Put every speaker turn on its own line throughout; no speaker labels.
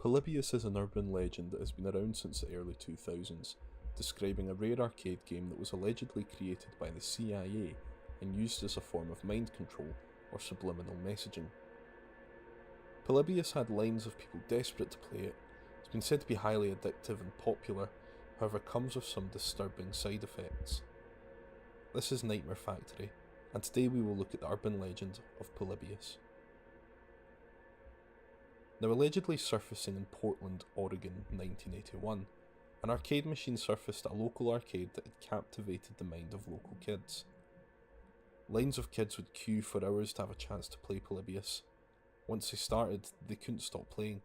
Polybius is an urban legend that has been around since the early 2000s, describing a rare arcade game that was allegedly created by the CIA and used as a form of mind control or subliminal messaging. Polybius had lines of people desperate to play it. It's been said to be highly addictive and popular, however comes with some disturbing side effects. This is Nightmare Factory, and today we will look at the urban legend of Polybius. Now, allegedly surfacing in Portland, Oregon, 1981, an arcade machine surfaced at a local arcade that had captivated the mind of local kids. Lines of kids would queue for hours to have a chance to play Polybius. Once they started, they couldn't stop playing.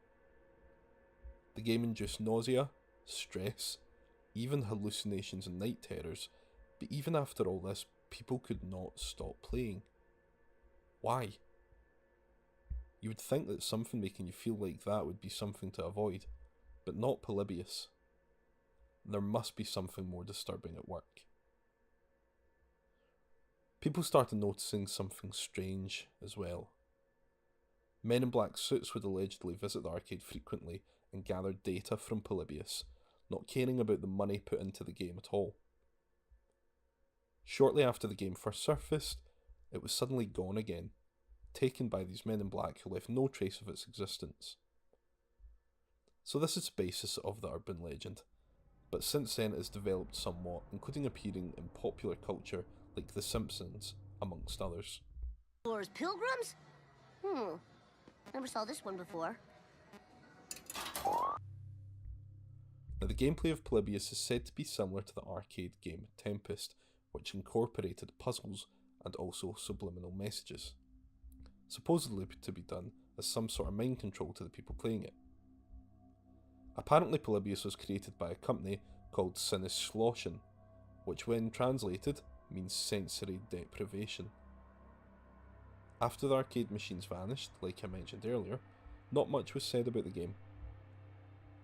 The game induced nausea, stress, even hallucinations and night terrors, but even after all this, people could not stop playing. Why? You would think that something making you feel like that would be something to avoid, but not Polybius. There must be something more disturbing at work. People started noticing something strange as well. Men in black suits would allegedly visit the arcade frequently and gather data from Polybius, not caring about the money put into the game at all. Shortly after the game first surfaced, it was suddenly gone again, taken by these men in black who left no trace of its existence. So this is the basis of the urban legend, but since then it has developed somewhat, including appearing in popular culture like The Simpsons, amongst others.
Explorers Pilgrims? Never saw this one before.
Now, the gameplay of Polybius is said to be similar to the arcade game Tempest, which incorporated puzzles and also subliminal messages, supposedly to be done as some sort of mind control to the people playing it. Apparently Polybius was created by a company called Sinnesschlossen, which when translated means sensory deprivation. After the arcade machines vanished, like I mentioned earlier, not much was said about the game.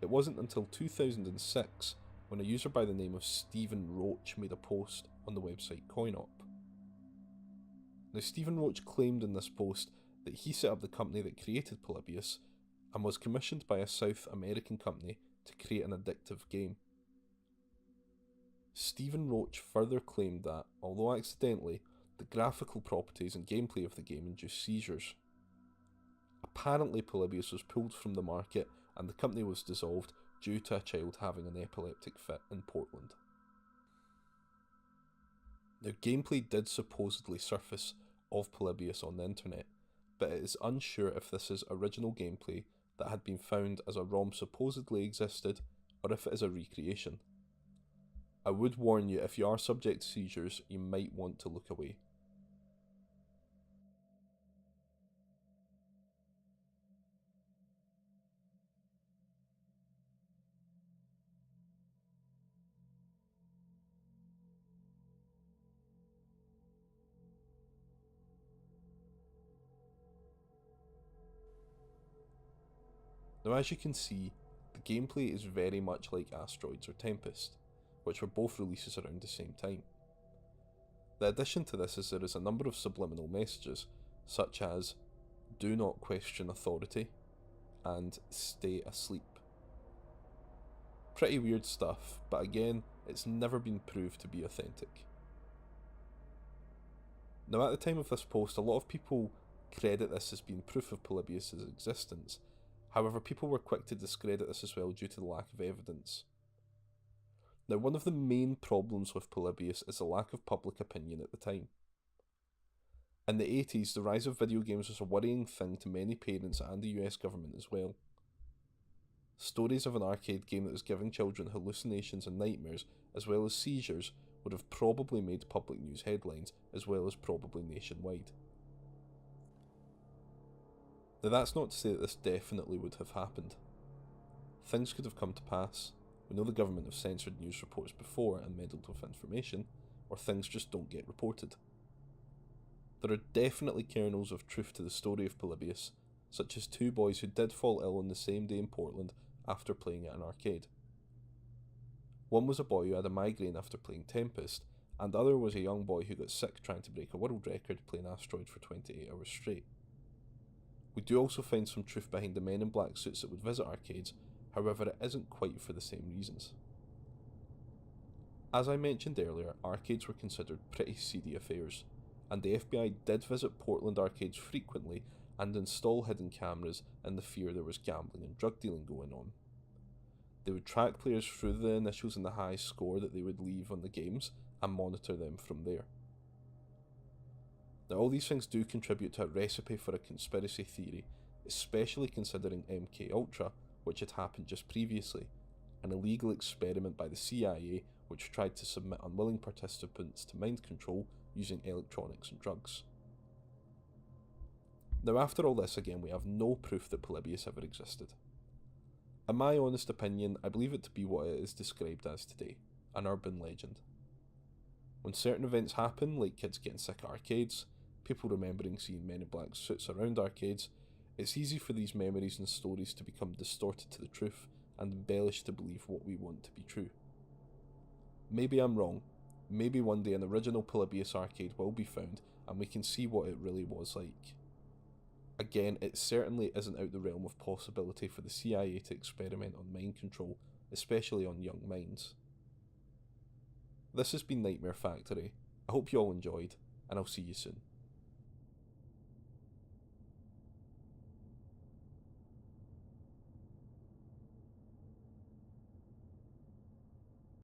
It wasn't until 2006 when a user by the name of Stephen Roach made a post on the website CoinOp. Now, Stephen Roach claimed in this post that he set up the company that created Polybius and was commissioned by a South American company to create an addictive game. Stephen Roach further claimed that, although accidentally, the graphical properties and gameplay of the game induced seizures. Apparently Polybius was pulled from the market and the company was dissolved due to a child having an epileptic fit in Portland. Now, gameplay did supposedly surface of Polybius on the internet, but it is unsure if this is original gameplay that had been found as a ROM supposedly existed, or if it is a recreation. I would warn you, if you are subject to seizures, you might want to look away. Now, as you can see, the gameplay is very much like Asteroids or Tempest, which were both releases around the same time. The addition to this is there is a number of subliminal messages, such as "do not question authority" and "stay asleep." Pretty weird stuff, but again, it's never been proved to be authentic. Now, at the time of this post, a lot of people credit this as being proof of Polybius' existence. However, people were quick to discredit this as well due to the lack of evidence. Now, one of the main problems with Polybius is the lack of public opinion at the time. In the 80s, the rise of video games was a worrying thing to many parents and the US government as well. Stories of an arcade game that was giving children hallucinations and nightmares, as well as seizures, would have probably made public news headlines, as well as probably nationwide. Now, that's not to say that this definitely would have happened. Things could have come to pass. We know the government have censored news reports before and meddled with information, or things just don't get reported. There are definitely kernels of truth to the story of Polybius, such as two boys who did fall ill on the same day in Portland after playing at an arcade. One was a boy who had a migraine after playing Tempest, and the other was a young boy who got sick trying to break a world record playing Asteroid for 28 hours straight. We do also find some truth behind the men in black suits that would visit arcades, however it isn't quite for the same reasons. As I mentioned earlier, arcades were considered pretty seedy affairs, and the FBI did visit Portland arcades frequently and install hidden cameras in the fear there was gambling and drug dealing going on. They would track players through the initials and the high score that they would leave on the games and monitor them from there. Now, all these things do contribute to a recipe for a conspiracy theory, especially considering MK Ultra, which had happened just previously, an illegal experiment by the CIA which tried to submit unwilling participants to mind control using electronics and drugs. Now, after all this, again, we have no proof that Polybius ever existed. In my honest opinion, I believe it to be what it is described as today, an urban legend. When certain events happen, like kids getting sick at arcades, people remembering seeing men in black suits around arcades, it's easy for these memories and stories to become distorted to the truth and embellished to believe what we want to be true. Maybe I'm wrong. Maybe one day an original Polybius arcade will be found and we can see what it really was like. Again, it certainly isn't out the realm of possibility for the CIA to experiment on mind control, especially on young minds. This has been Nightmare Factory. I hope you all enjoyed, and I'll see you soon.